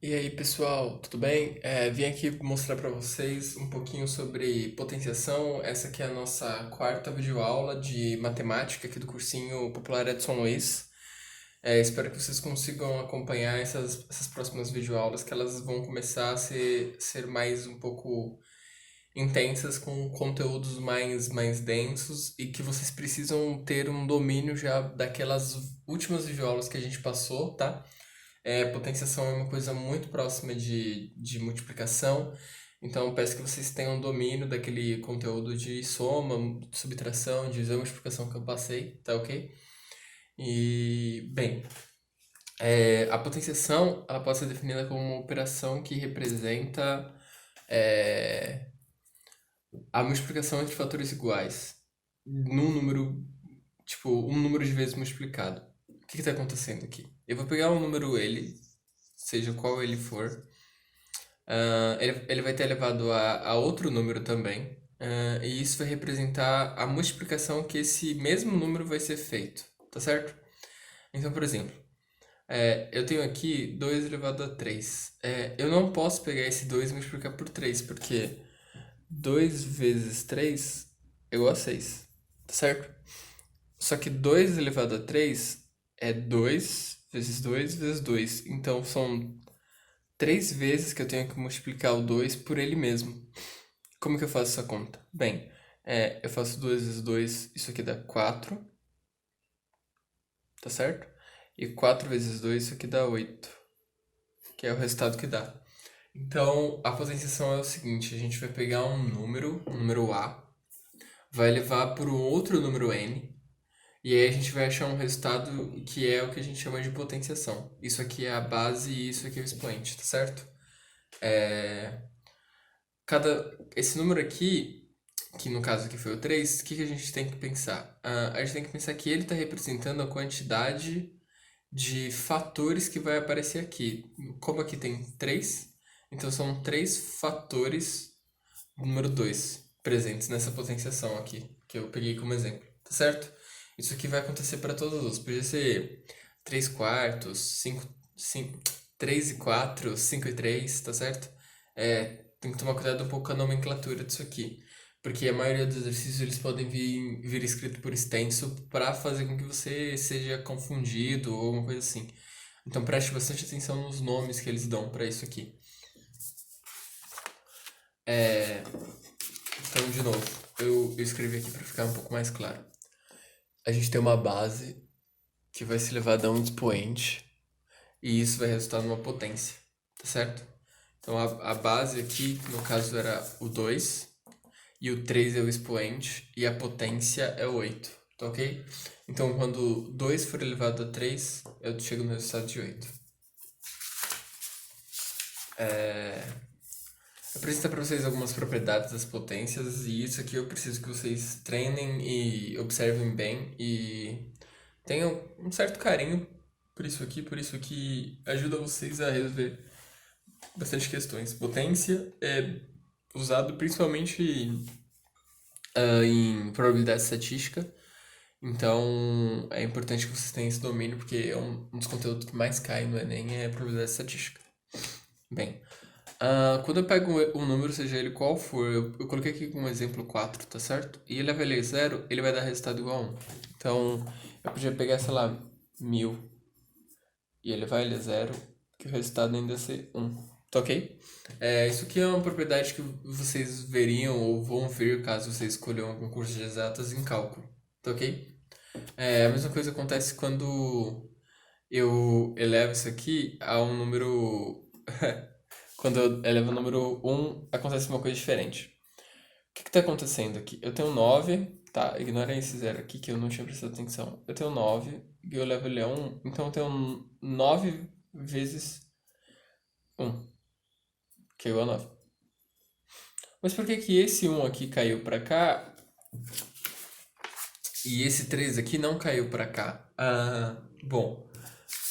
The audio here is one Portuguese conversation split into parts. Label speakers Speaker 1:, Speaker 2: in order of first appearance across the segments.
Speaker 1: E aí, pessoal, tudo bem? Vim aqui mostrar para vocês um pouquinho sobre potenciação. Essa aqui é a nossa quarta videoaula de matemática aqui do cursinho Popular Edson Luiz. Espero que vocês consigam acompanhar essas próximas videoaulas, que elas vão começar a ser mais um pouco intensas, com conteúdos mais densos e que vocês precisam ter um domínio já daquelas últimas videoaulas que a gente passou, tá? Potenciação é uma coisa muito próxima de multiplicação, então eu peço que vocês tenham domínio daquele conteúdo de soma, subtração, divisão e multiplicação que eu passei, tá ok? E, bem, a potenciação ela pode ser definida como uma operação que representa é, a multiplicação entre fatores iguais num número, tipo, um número de vezes multiplicado. O que está acontecendo aqui? Eu vou pegar um número ele, seja qual ele for. Ele vai ter elevado a outro número também. E isso vai representar a multiplicação que esse mesmo número vai ser feito, tá certo? Então, por exemplo, eu tenho aqui 2 elevado a 3. Eu não posso pegar esse 2 e multiplicar por 3 porque 2 vezes 3 é igual a 6, tá certo? Só que 2 elevado a 3 é 2 vezes 2 vezes 2. Então, são 3 vezes que eu tenho que multiplicar o 2 por ele mesmo. Como que eu faço essa conta? Bem, eu faço 2 vezes 2, isso aqui dá 4, tá certo? E 4 vezes 2, isso aqui dá 8, que é o resultado que dá. Então, a potenciação é o seguinte, a gente vai pegar um número A, vai levar por um outro número N, e aí a gente vai achar um resultado que é o que a gente chama de potenciação. Isso aqui é a base e isso aqui é o expoente, tá certo? É, esse número aqui, que no caso aqui foi o 3, o que a gente tem que pensar? A gente tem que pensar que ele está representando a quantidade de fatores que vai aparecer aqui. Como aqui tem 3, então são 3 fatores do número 2 presentes nessa potenciação aqui, que eu peguei como exemplo, tá certo? Isso aqui vai acontecer para todos os. Podia ser 3 quartos, 3 e 4, 5 e 3, tá certo? Tem que tomar cuidado um pouco com a nomenclatura disso aqui. Porque a maioria dos exercícios eles podem vir escrito por extenso para fazer com que você seja confundido ou alguma coisa assim. Então preste bastante atenção nos nomes que eles dão para isso aqui. É, Então, de novo, eu escrevi aqui para ficar um pouco mais claro. A gente tem uma base que vai ser elevada a um expoente e isso vai resultar numa potência, tá certo? Então, a base aqui, no caso, era o 2 e o 3 é o expoente e a potência é o 8, tá ok? Então, quando 2 for elevado a 3, eu chego no resultado de 8. Apresentar para vocês algumas propriedades das potências e isso aqui eu preciso que vocês treinem e observem bem e tenham um certo carinho por isso que ajuda vocês a resolver bastante questões. Potência é usado principalmente em probabilidade estatística, então é importante que vocês tenham esse domínio porque é um dos conteúdos que mais cai no Enem é probabilidade estatística. Bem, quando eu pego um número, seja ele qual for, eu coloquei aqui como exemplo 4, tá certo? E ele ele 0, ele vai dar resultado igual a 1. Então, eu podia pegar, sei lá, 1000 e ele 0, que o resultado ainda ia ser 1. Tá ok? Isso aqui é uma propriedade que vocês veriam ou vão ver caso vocês escolham algum curso de exatas em cálculo. Tá ok? A mesma coisa acontece quando eu elevo isso aqui a um número. Quando eu elevo o número 1, acontece uma coisa diferente. O que está acontecendo aqui? Eu tenho 9, tá? Ignora esse zero aqui que eu não tinha prestado atenção. Eu tenho 9 e eu levo ele a 1, então eu tenho 9 vezes 1, que é igual a 9. Mas por que que esse 1 aqui caiu pra cá e esse 3 aqui não caiu pra cá? Bom,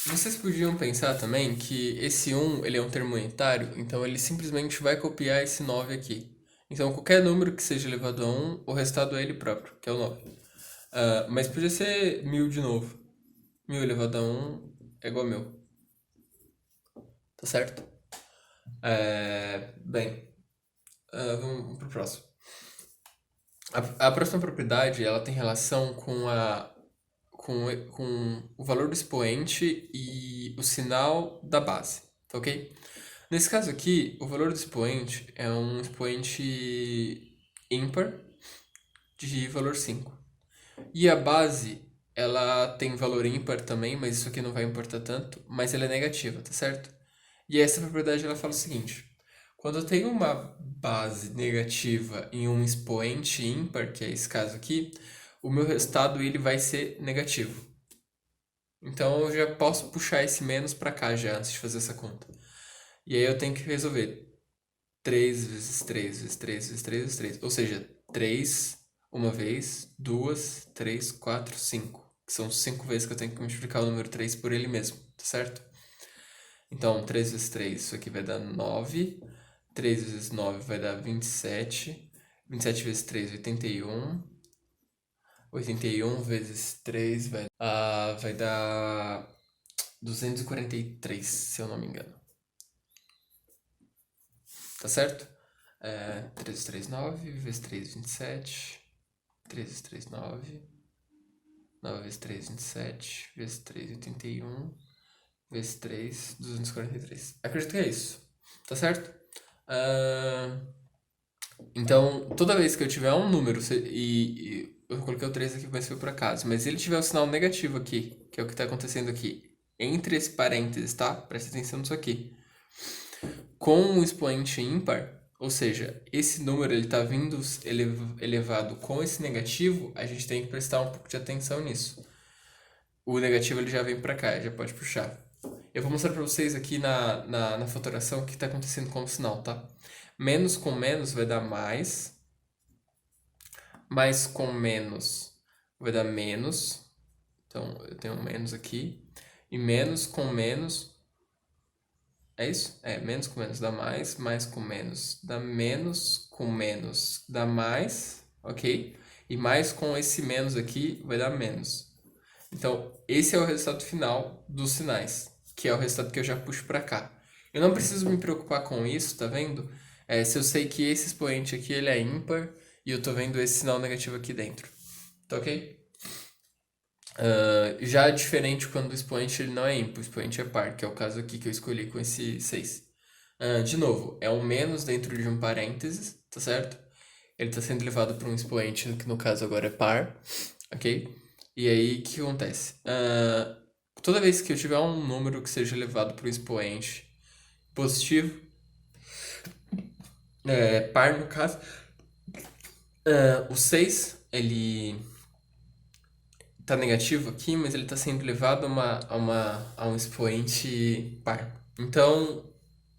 Speaker 1: vocês podiam pensar também que esse 1 ele é um termo unitário, então ele simplesmente vai copiar esse 9 aqui. Então qualquer número que seja elevado a 1, o resultado é ele próprio, que é o 9. Mas podia ser 1000 de novo. 1000 elevado a 1 é igual a 1000, tá certo? Bem, vamos pro próximo. A próxima propriedade, ela tem relação com o valor do expoente e o sinal da base, tá ok? Nesse caso aqui, o valor do expoente é um expoente ímpar de valor 5. E a base, ela tem valor ímpar também, mas isso aqui não vai importar tanto, mas ela é negativa, tá certo? E essa propriedade ela fala o seguinte: quando eu tenho uma base negativa em um expoente ímpar, que é esse caso aqui, o meu resultado ele vai ser negativo. Então eu já posso puxar esse menos para cá já antes de fazer essa conta. E aí eu tenho que resolver 3 vezes 3 vezes 3 vezes 3 vezes 3. Ou seja, 3 uma vez, 2, 3, 4, 5. Que são 5 vezes que eu tenho que multiplicar o número 3 por ele mesmo, tá certo? Então, 3 vezes 3, isso aqui vai dar 9. 3 vezes 9 vai dar 27. 27 vezes 3, 81. 81 vezes 3 vai dar 243, se eu não me engano. Tá certo? 3 vezes 3, 9. Vezes 3, 27. 3 vezes 3, 9. 9 vezes 3, 27. Vezes 3, 81. Vezes 3, 243. Acredito que é isso. Tá certo? Ah, então, toda vez que eu tiver um número, e eu coloquei o 3 aqui, mas foi por acaso, mas ele tiver o sinal negativo aqui, que é o que está acontecendo aqui, entre esse parênteses, tá? Presta atenção nisso aqui. Com um expoente ímpar, ou seja, esse número ele está vindo elevado com esse negativo, a gente tem que prestar um pouco de atenção nisso. O negativo ele já vem para cá, já pode puxar. Eu vou mostrar para vocês aqui na fatoração o que está acontecendo com o sinal, tá? Menos com menos vai dar mais. Mais com menos vai dar menos. Então, eu tenho um menos aqui. E menos com menos. É isso? Menos com menos dá mais. Mais com menos dá menos. Com menos dá mais. Ok? E mais com esse menos aqui vai dar menos. Então, esse é o resultado final dos sinais. Que é o resultado que eu já puxo para cá. Eu não preciso me preocupar com isso, tá vendo? Se eu sei que esse expoente aqui ele é ímpar e eu tô vendo esse sinal negativo aqui dentro. Tá ok? Já diferente quando o expoente ele não é ímpar, o expoente é par, que é o caso aqui que eu escolhi com esse 6. De novo, é um menos dentro de um parênteses, tá certo? Ele está sendo levado para um expoente que no caso agora é par, ok? E aí, o que acontece? Toda vez que eu tiver um número que seja levado para um expoente positivo, par no caso, o 6 ele tá negativo aqui, mas ele tá sendo levado a um expoente par. Então,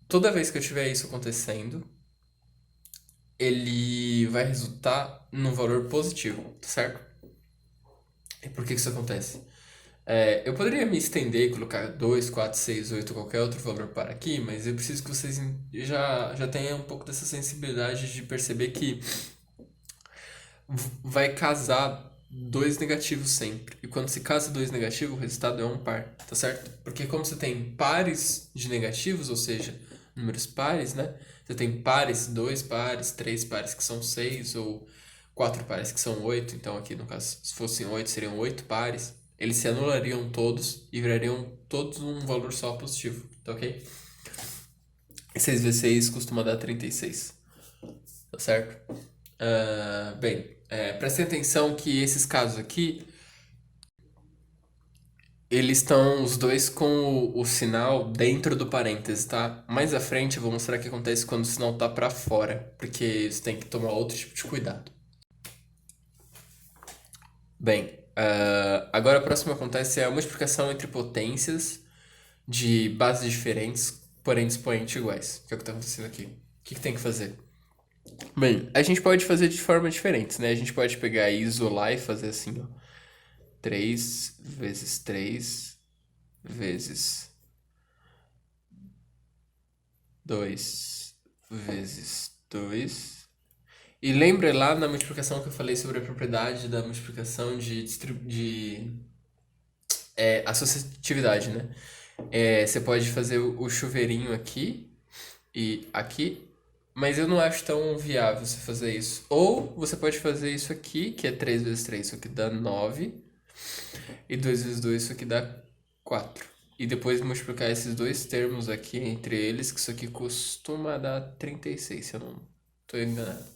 Speaker 1: toda vez que eu tiver isso acontecendo, ele vai resultar num valor positivo, tá certo? E por que isso acontece? Eu poderia me estender e colocar 2, 4, 6, 8, qualquer outro valor para aqui, mas eu preciso que vocês já tenham um pouco dessa sensibilidade de perceber que vai casar dois negativos sempre. E quando se casa dois negativos, o resultado é um par, tá certo? Porque como você tem pares de negativos, ou seja, números pares, né? Você tem pares, dois pares, três pares que são seis, ou quatro pares que são oito. Então aqui no caso, se fossem oito, seriam oito pares. Eles se anulariam todos e virariam todos um valor só positivo, tá ok? E 6 vezes 6 costuma dar 36, tá certo? Bem, prestem atenção que esses casos aqui, eles estão os dois com o sinal dentro do parênteses, tá? Mais à frente eu vou mostrar o que acontece quando o sinal tá para fora, porque você tem que tomar outro tipo de cuidado. Bem, agora a próxima acontece é uma multiplicação entre potências de bases diferentes, porém de expoentes iguais, que é o que está acontecendo aqui. O que tem que fazer? Bem, a gente pode fazer de forma diferente, né? A gente pode pegar e isolar e fazer assim, ó. 3 vezes 3 vezes 2 vezes 2. E lembra lá na multiplicação que eu falei sobre a propriedade da multiplicação de associatividade, né? Você pode fazer o chuveirinho aqui e aqui, mas eu não acho tão viável você fazer isso. Ou você pode fazer isso aqui, que é 3 vezes 3, isso aqui dá 9, e 2 vezes 2, isso aqui dá 4. E depois multiplicar esses dois termos aqui entre eles, que isso aqui costuma dar 36, se eu não estou enganado.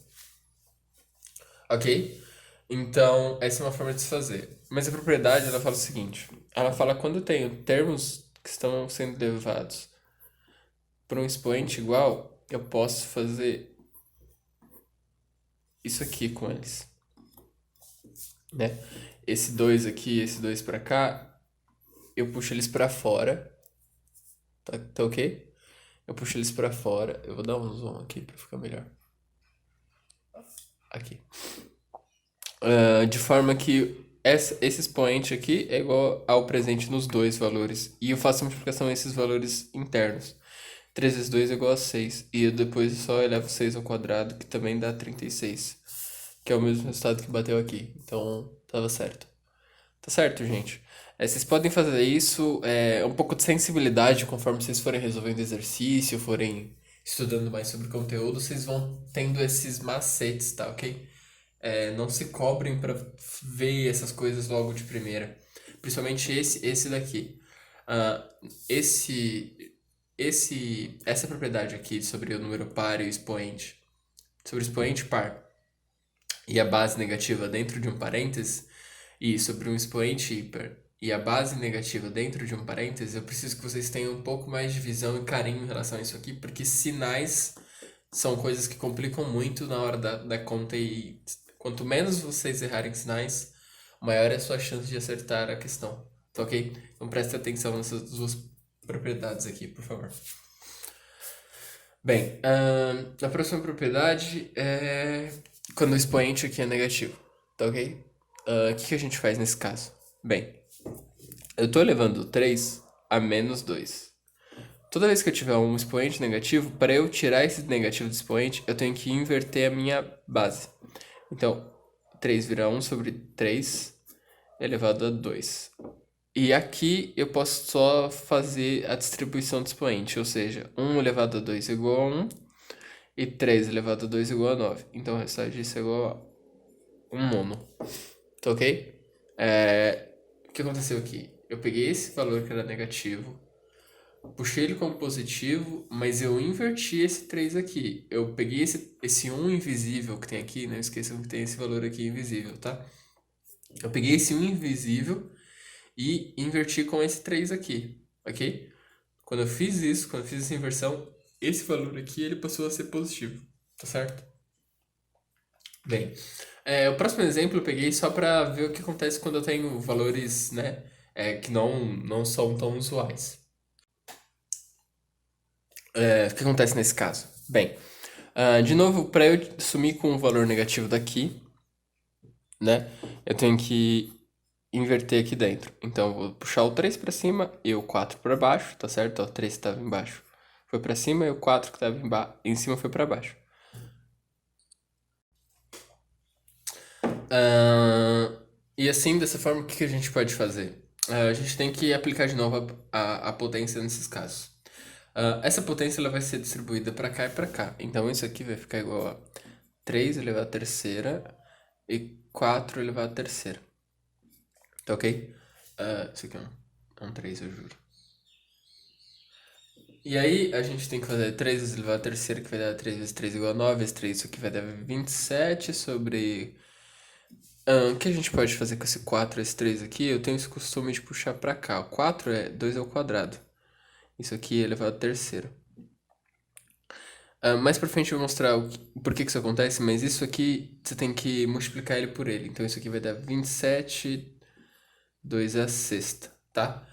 Speaker 1: Ok? Então, essa é uma forma de se fazer. Mas a propriedade, ela fala o seguinte. Ela fala quando eu tenho termos que estão sendo levados para um expoente igual, eu posso fazer isso aqui com eles, né? Esse 2 aqui, esse 2 para cá, eu puxo eles para fora, tá ok? Eu puxo eles para fora, eu vou dar um zoom aqui para ficar melhor. Aqui. De forma que esse expoente aqui é igual ao presente nos dois valores. E eu faço a multiplicação desses valores internos. 3 vezes 2 é igual a 6. E eu depois só elevo 6 ao quadrado, que também dá 36. Que é o mesmo resultado que bateu aqui. Então, tava certo. Tá certo, gente? Vocês podem fazer isso, um pouco de sensibilidade conforme vocês forem resolvendo exercício, forem estudando mais sobre o conteúdo, vocês vão tendo esses macetes, tá, ok? Não se cobrem para ver essas coisas logo de primeira. Principalmente esse daqui. Ah, essa propriedade aqui sobre o número par e o expoente, sobre o expoente par e a base negativa dentro de um parênteses, e sobre um expoente ímpar e a base negativa dentro de um parênteses, eu preciso que vocês tenham um pouco mais de visão e carinho em relação a isso aqui, porque sinais são coisas que complicam muito na hora da conta e quanto menos vocês errarem sinais, maior é a sua chance de acertar a questão. Tá ok? Então preste atenção nessas duas propriedades aqui, por favor. Bem, a próxima propriedade é quando o expoente aqui é negativo, tá ok? O que a gente faz nesse caso? Bem, eu estou elevando 3 a menos 2. Toda vez que eu tiver um expoente negativo, para eu tirar esse negativo do expoente, eu tenho que inverter a minha base. Então, 3 vira 1 sobre 3 elevado a 2. E aqui eu posso só fazer a distribuição do expoente, ou seja, 1 elevado a 2 é igual a 1 e 3 elevado a 2 é igual a 9. Então, o resultado disso é igual a 1 mono. Tá ok? O que aconteceu aqui? Eu peguei esse valor que era negativo, puxei ele como positivo, mas eu inverti esse 3 aqui. Eu peguei esse 1 invisível que tem aqui, não esqueçam que tem esse valor aqui invisível, tá? Eu peguei esse 1 invisível e inverti com esse 3 aqui, ok? Quando eu fiz isso, quando eu fiz essa inversão, esse valor aqui ele passou a ser positivo, tá certo? Bem, o próximo exemplo eu peguei só para ver o que acontece quando eu tenho valores, né, que não são tão usuais. O que acontece nesse caso? Bem, de novo, para eu sumir com o valor negativo daqui, né, eu tenho que inverter aqui dentro. Então, eu vou puxar o 3 para cima e o 4 para baixo, tá certo? Ó, o 3 estava embaixo foi para cima e o 4 que estava em cima foi para baixo. E assim, dessa forma, o que a gente pode fazer? A gente tem que aplicar de novo a potência nesses casos. Essa potência ela vai ser distribuída para cá e para cá. Então, isso aqui vai ficar igual a 3 elevado à terceira e 4 elevado à terceira. Tá ok? Isso aqui é um 3, eu juro. E aí, a gente tem que fazer 3 vezes elevado à terceira, que vai dar 3 vezes 3 igual a 9, vezes 3, isso aqui vai dar 27 sobre... o que a gente pode fazer com esse 4, esse 3 aqui? Eu tenho esse costume de puxar pra cá. O 4 é 2 ao quadrado. Isso aqui é elevado à terceira. Mais pra frente eu vou mostrar por que isso acontece, mas isso aqui você tem que multiplicar ele por ele. Então isso aqui vai dar 27, 2 à sexta, tá?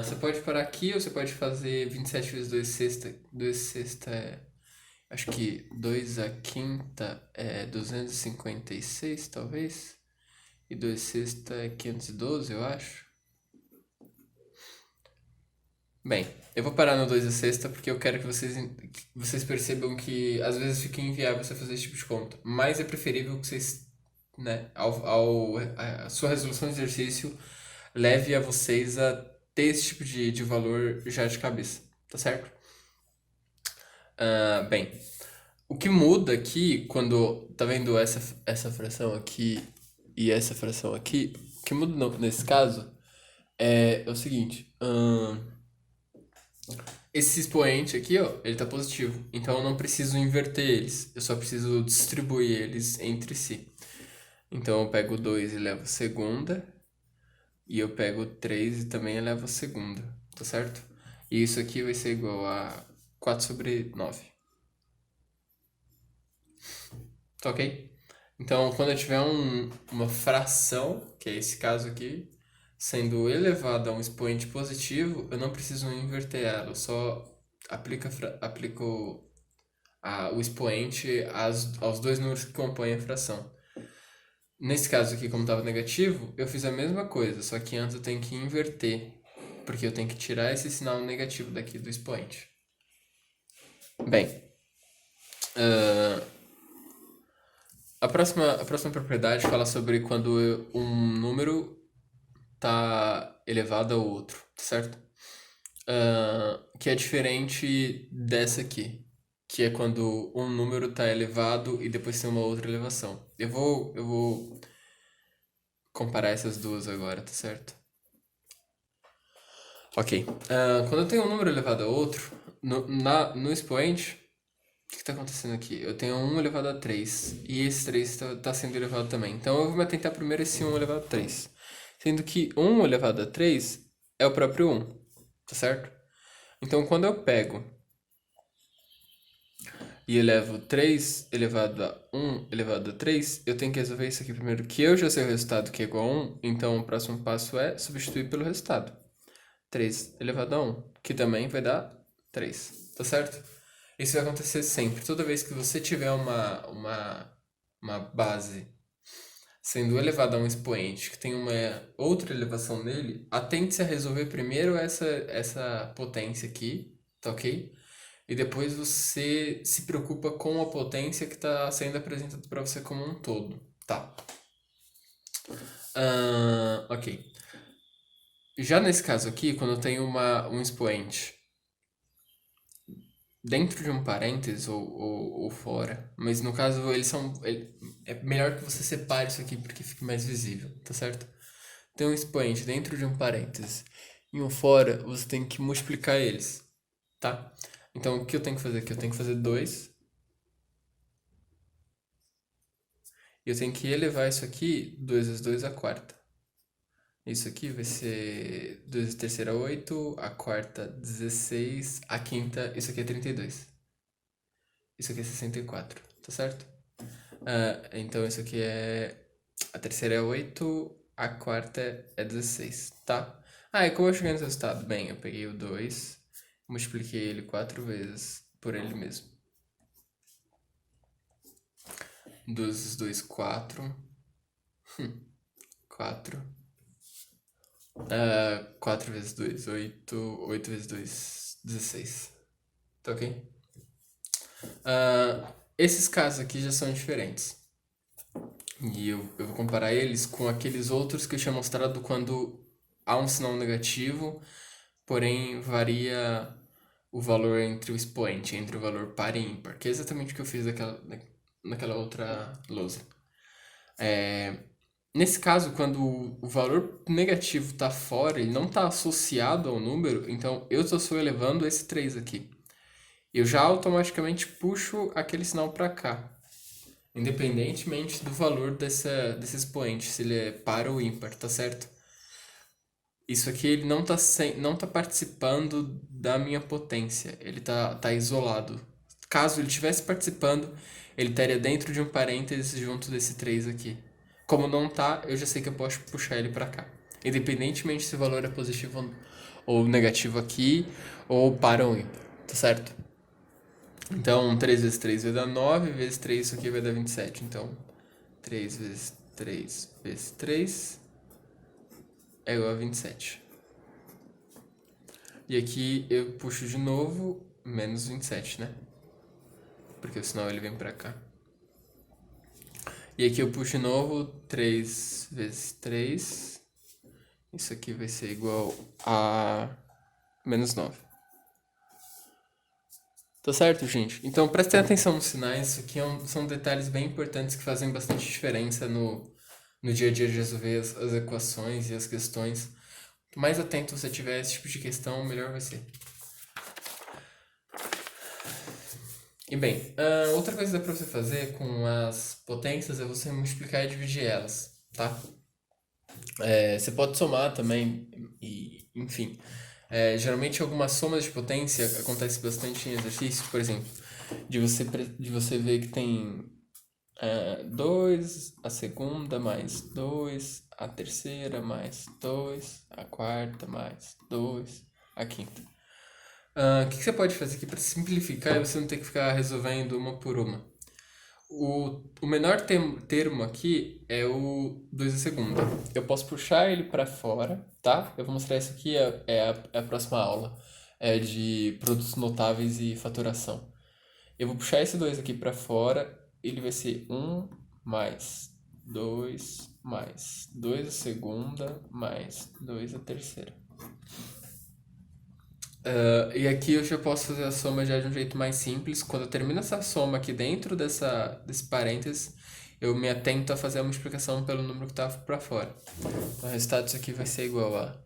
Speaker 1: Você pode parar aqui ou você pode fazer 27 vezes 2 sexta. 2 sexta é... Acho que 2 à quinta é 256, talvez. E 2 sexta é 512, eu acho. Bem, eu vou parar no 2 à sexta porque eu quero que vocês percebam que às vezes fica inviável você fazer esse tipo de conta. Mas é preferível que vocês, né, a sua resolução de exercício leve a vocês a ter esse tipo de valor já de cabeça, tá certo? Bem, o que muda aqui, quando tá vendo essa fração aqui e essa fração aqui, o que muda nesse caso é o seguinte: esse expoente aqui, ó, ele tá positivo, então eu não preciso inverter eles, eu só preciso distribuir eles entre si. Então eu pego 2 e levo a segunda, e eu pego 3 e também elevo a segunda, tá certo? E isso aqui vai ser igual a 4/9. Tá ok? Então, quando eu tiver uma fração, que é esse caso aqui, sendo elevada a um expoente positivo, eu não preciso inverter ela, eu só aplico o expoente aos dois números que compõem a fração. Nesse caso aqui, como estava negativo, eu fiz a mesma coisa, só que antes eu tenho que inverter, porque eu tenho que tirar esse sinal negativo daqui do expoente. Bem, a próxima propriedade fala sobre quando um número está elevado ao outro, certo? Que é diferente dessa aqui, que é quando um número está elevado e depois tem uma outra elevação. Eu vou comparar essas duas agora, tá certo? Ok. Quando eu tenho um número elevado a outro, no expoente, o que está acontecendo aqui? Eu tenho 1 elevado a 3 e esse 3 está sendo elevado também. Então eu vou me atentar primeiro a esse 1 elevado a 3. Sendo que 1 elevado a 3 é o próprio 1, tá certo? Então quando eu pego e elevo 3 elevado a 1 elevado a 3, eu tenho que resolver isso aqui primeiro, que eu já sei o resultado que é igual a 1, então o próximo passo é substituir pelo resultado. 3 elevado a 1, que também vai dar 3, tá certo? Isso vai acontecer sempre. Toda vez que você tiver uma base sendo elevada a um expoente que tem uma outra elevação nele, atente-se a resolver primeiro essa potência aqui, tá ok? E depois você se preocupa com a potência que está sendo apresentada para você como um todo, tá? Ok. Já nesse caso aqui, quando eu tenho um expoente dentro de um parênteses ou fora, mas no caso eles são. É melhor que você separe isso aqui porque fica mais visível, tá certo? Tem um expoente dentro de um parênteses e um fora, você tem que multiplicar eles, tá? Então o que eu tenho que fazer aqui? Eu tenho que fazer 2 e eu tenho que elevar isso aqui, 2 vezes 2 à quarta. Isso aqui vai ser 2 vezes terceira 8, a quarta 16, a quinta, isso aqui é 32. Isso aqui é 64, tá certo? Então isso aqui é. A terceira é 8, a quarta é 16, tá? E como eu cheguei nesse resultado? Bem, eu peguei o 2, multipliquei ele 4 vezes por ele mesmo. 2 vezes 2, 4. 4. 4 vezes 2, 8. 8 vezes 2, 16. Tá ok? Esses casos aqui já são diferentes. E eu vou comparar eles com aqueles outros que eu tinha mostrado quando há um sinal negativo, porém varia o valor entre o expoente, entre o valor par e ímpar, que é exatamente o que eu fiz naquela outra lousa. Nesse caso, quando o valor negativo está fora, ele não está associado ao número, então eu só estou elevando esse 3 aqui. Eu já automaticamente puxo aquele sinal para cá, independentemente do valor desse expoente, se ele é par ou ímpar, tá certo? Isso aqui ele não tá participando da minha potência, ele tá isolado. Caso ele estivesse participando, ele estaria dentro de um parênteses junto desse 3 aqui. Como não tá, eu já sei que eu posso puxar ele para cá. Independentemente se o valor é positivo ou negativo aqui, ou par ou ímpar, tá certo? Então, 3 vezes 3 vai dar 9, vezes 3 isso aqui vai dar 27. Então, 3 vezes 3 vezes 3 é igual a 27. E aqui eu puxo de novo menos 27, né? Porque senão ele vem pra cá. E aqui eu puxo de novo 3 vezes 3. Isso aqui vai ser igual a menos 9. Tá certo, gente? Então prestem atenção nos sinais, isso aqui são detalhes bem importantes que fazem bastante diferença no dia a dia de resolver as equações e as questões. Quanto mais atento você tiver a esse tipo de questão, melhor vai ser. E bem, outra coisa que dá pra você fazer com as potências é você multiplicar e dividir elas, tá? Você pode somar também, e enfim. Geralmente algumas somas de potência acontece bastante em exercícios, por exemplo, de você ver que tem 2 a segunda mais 2 a terceira mais 2 a quarta mais 2 a quinta. O que você pode fazer aqui para simplificar e você não ter que ficar resolvendo uma por uma? O menor termo aqui é o 2 a segunda. Eu posso puxar ele para fora, tá? Eu vou mostrar isso aqui, é a próxima aula. É de produtos notáveis e faturação. Eu vou puxar esse 2 aqui para fora, ele vai ser 1 mais 2 mais 2 a segunda mais 2 a terceira. E aqui eu já posso fazer a soma já de um jeito mais simples. Quando eu termino essa soma aqui dentro desse parênteses, eu me atento a fazer a multiplicação pelo número que está para fora. Então, o resultado disso aqui vai ser igual a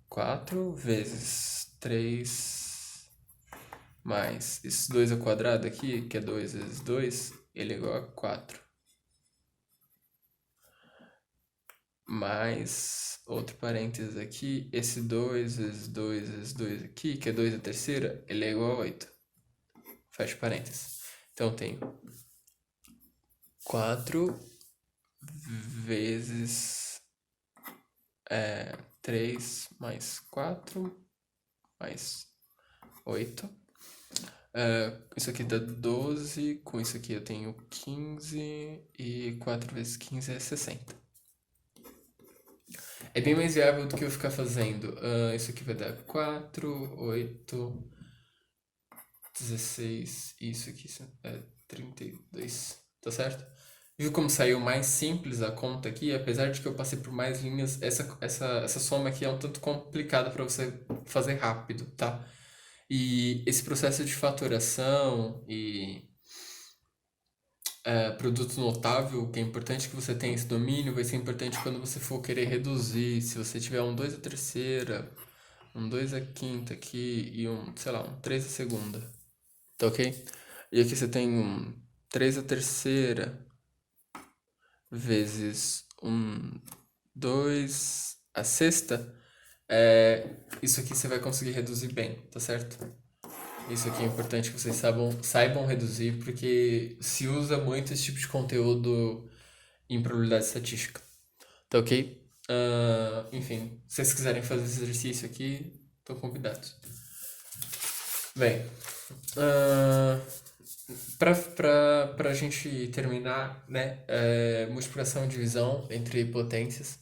Speaker 1: 4 vezes 3 mais esse 2 ao quadrado aqui, que é 2 vezes 2, ele é igual a 4. Mais outro parênteses aqui, esse 2 vezes 2 vezes 2 aqui, que é 2 a terceira, ele é igual a 8. Fecha parênteses. Então, tem 4 vezes 3 mais 4 mais 8. Isso aqui dá 12, com isso aqui eu tenho 15, e 4 vezes 15 é 60. É bem mais viável do que eu ficar fazendo. Isso aqui vai dar 4, 8, 16, isso aqui é 32, tá certo? Viu como saiu mais simples a conta aqui? Apesar de que eu passei por mais linhas, essa soma aqui é um tanto complicada para você fazer rápido, tá? E esse processo de faturação e produto notável, que é importante que você tenha esse domínio, vai ser importante quando você for querer reduzir. Se você tiver um 2 a terceira, um 2 a quinta aqui e sei lá, um 3 a segunda, tá ok? E aqui você tem um 3 a terceira vezes um 2 a sexta, isso aqui você vai conseguir reduzir bem, tá certo? Isso aqui é importante que vocês saibam reduzir, porque se usa muito esse tipo de conteúdo em probabilidade estatística. Tá ok? Enfim, se vocês quiserem fazer esse exercício aqui, estão convidados. Bem, pra gente terminar, né? Multiplicação e divisão entre potências.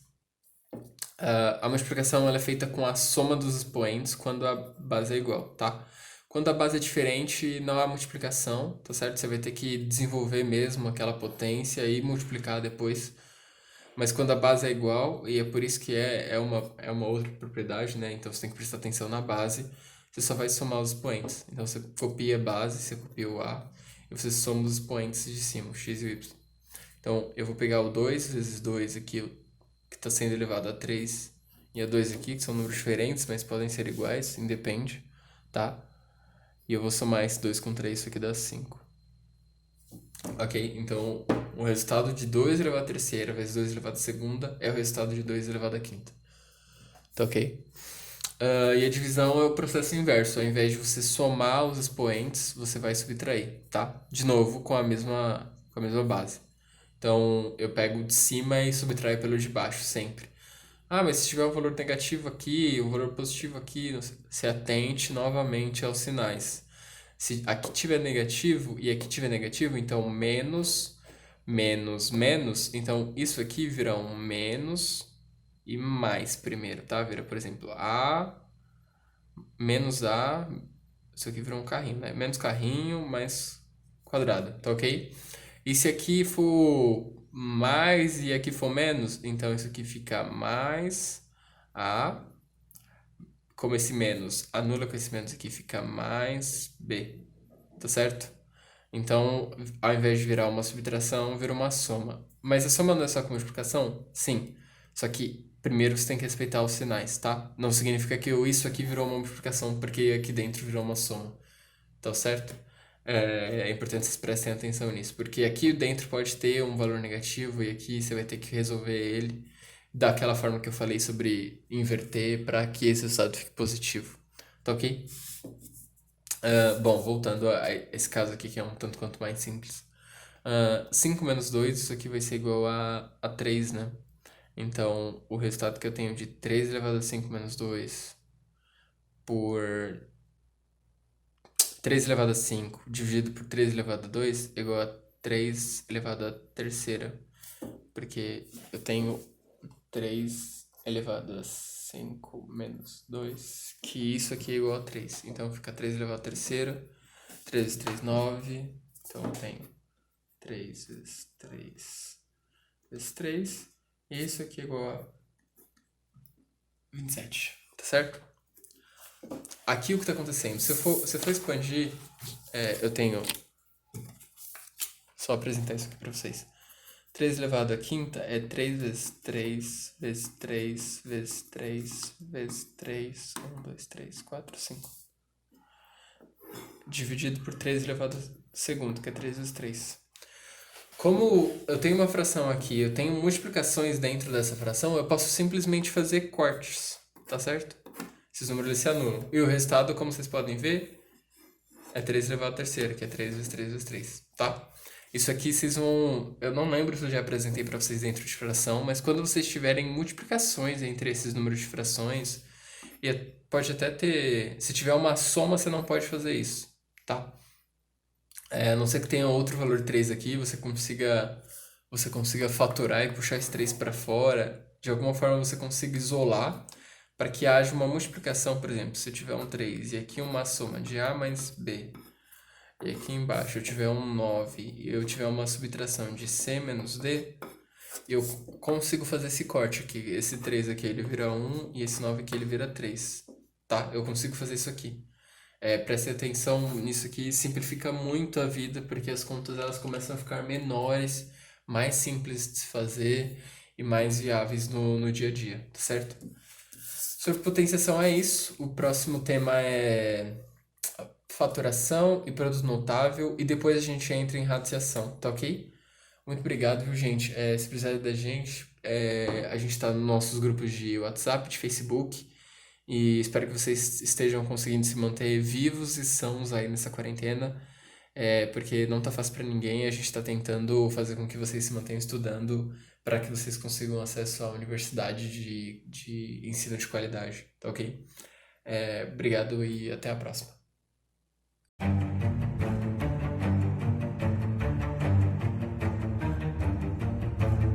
Speaker 1: A multiplicação ela é feita com a soma dos expoentes quando a base é igual, tá? Quando a base é diferente, não há multiplicação, tá certo? Você vai ter que desenvolver mesmo aquela potência e multiplicar depois. Mas quando a base é igual, e é por isso que é uma outra propriedade, né? Então você tem que prestar atenção na base, você só vai somar os expoentes. Então você copia a base, você copia o A, e você soma os expoentes de cima, o x e o y. Então eu vou pegar o 2 vezes 2 aqui, que está sendo elevado a 3, e a 2 aqui, que são números diferentes, mas podem ser iguais, independe, tá? E eu vou somar esse 2 com 3, isso aqui dá 5. Ok? Então, o resultado de 2 elevado à terceira vezes 2 elevado à segunda é o resultado de 2 elevado à quinta. Tá ok? E a divisão é o processo inverso. Ao invés de você somar os expoentes, você vai subtrair, tá? De novo, com a mesma base. Então, eu pego o de cima e subtraio pelo de baixo, sempre. Mas se tiver um valor negativo aqui, um valor positivo aqui, se atente novamente aos sinais. Se aqui tiver negativo e aqui tiver negativo, então menos, menos, menos. Então, isso aqui vira um menos e mais primeiro, tá? Vira, por exemplo, A menos A. Isso aqui virou um carrinho, né? Menos carrinho mais quadrado, tá ok? E se aqui for mais e aqui for menos, então isso aqui fica mais A como esse menos anula com esse menos aqui, fica mais b, tá certo? Então, ao invés de virar uma subtração, vira uma soma. Mas a soma não é só com multiplicação? Sim. Só que primeiro você tem que respeitar os sinais, tá? Não significa que isso aqui virou uma multiplicação porque aqui dentro virou uma soma. Tá certo? É importante vocês prestem atenção nisso, porque aqui dentro pode ter um valor negativo e aqui você vai ter que resolver ele daquela forma que eu falei sobre inverter para que esse resultado fique positivo. Tá ok? Bom, voltando a esse caso aqui que é um tanto quanto mais simples. 5 menos 2, isso aqui vai ser igual a 3, né? Então, o resultado que eu tenho de 3 elevado a 5 menos 2 por 3 elevado a 5 dividido por 3 elevado a 2 é igual a 3 elevado a terceira. Porque eu tenho 3 elevado a 5 menos 2, que isso aqui é igual a 3. Então fica 3 elevado a terceira. 3 vezes 3, 9. Então eu tenho 3 vezes 3 vezes 3. E isso aqui é igual a 27. Tá certo? Aqui o que está acontecendo? Se eu for expandir, eu tenho... Só apresentar isso aqui para vocês. 3 elevado à quinta é 3 vezes 3 vezes 3 vezes 3 vezes 3. 1, 2, 3, 4, 5. Dividido por 3 elevado à segunda, que é 3 vezes 3. Como eu tenho uma fração aqui, eu tenho multiplicações dentro dessa fração, eu posso simplesmente fazer cortes, tá certo? Esses números eles se anulam. E o resultado, como vocês podem ver, é 3 elevado à terceira, que é 3 vezes 3 vezes 3, tá? Isso aqui vocês vão... Eu não lembro se eu já apresentei para vocês dentro de fração, mas quando vocês tiverem multiplicações entre esses números de frações, e pode até ter... Se tiver uma soma, você não pode fazer isso, tá? A não ser que tenha outro valor 3 aqui, você consiga fatorar e puxar esse 3 para fora. De alguma forma você consiga isolar para que haja uma multiplicação, por exemplo, se eu tiver um 3 e aqui uma soma de A mais B, e aqui embaixo eu tiver um 9 e eu tiver uma subtração de C menos D, eu consigo fazer esse corte aqui. Esse 3 aqui ele vira 1 e esse 9 aqui ele vira 3. Tá? Eu consigo fazer isso aqui. Preste atenção nisso aqui, simplifica muito a vida, porque as contas elas começam a ficar menores, mais simples de se fazer e mais viáveis no dia a dia, tá certo? Sobre potenciação é isso. O próximo tema é faturação e produto notável, e depois a gente entra em radiciação, tá ok? Muito obrigado, viu, gente? Se precisar da gente, a gente está nos nossos grupos de WhatsApp, de Facebook, e espero que vocês estejam conseguindo se manter vivos e sãos aí nessa quarentena, porque não tá fácil para ninguém, a gente está tentando fazer com que vocês se mantenham estudando para que vocês consigam acesso à universidade de ensino de qualidade, tá ok? Obrigado e até a próxima.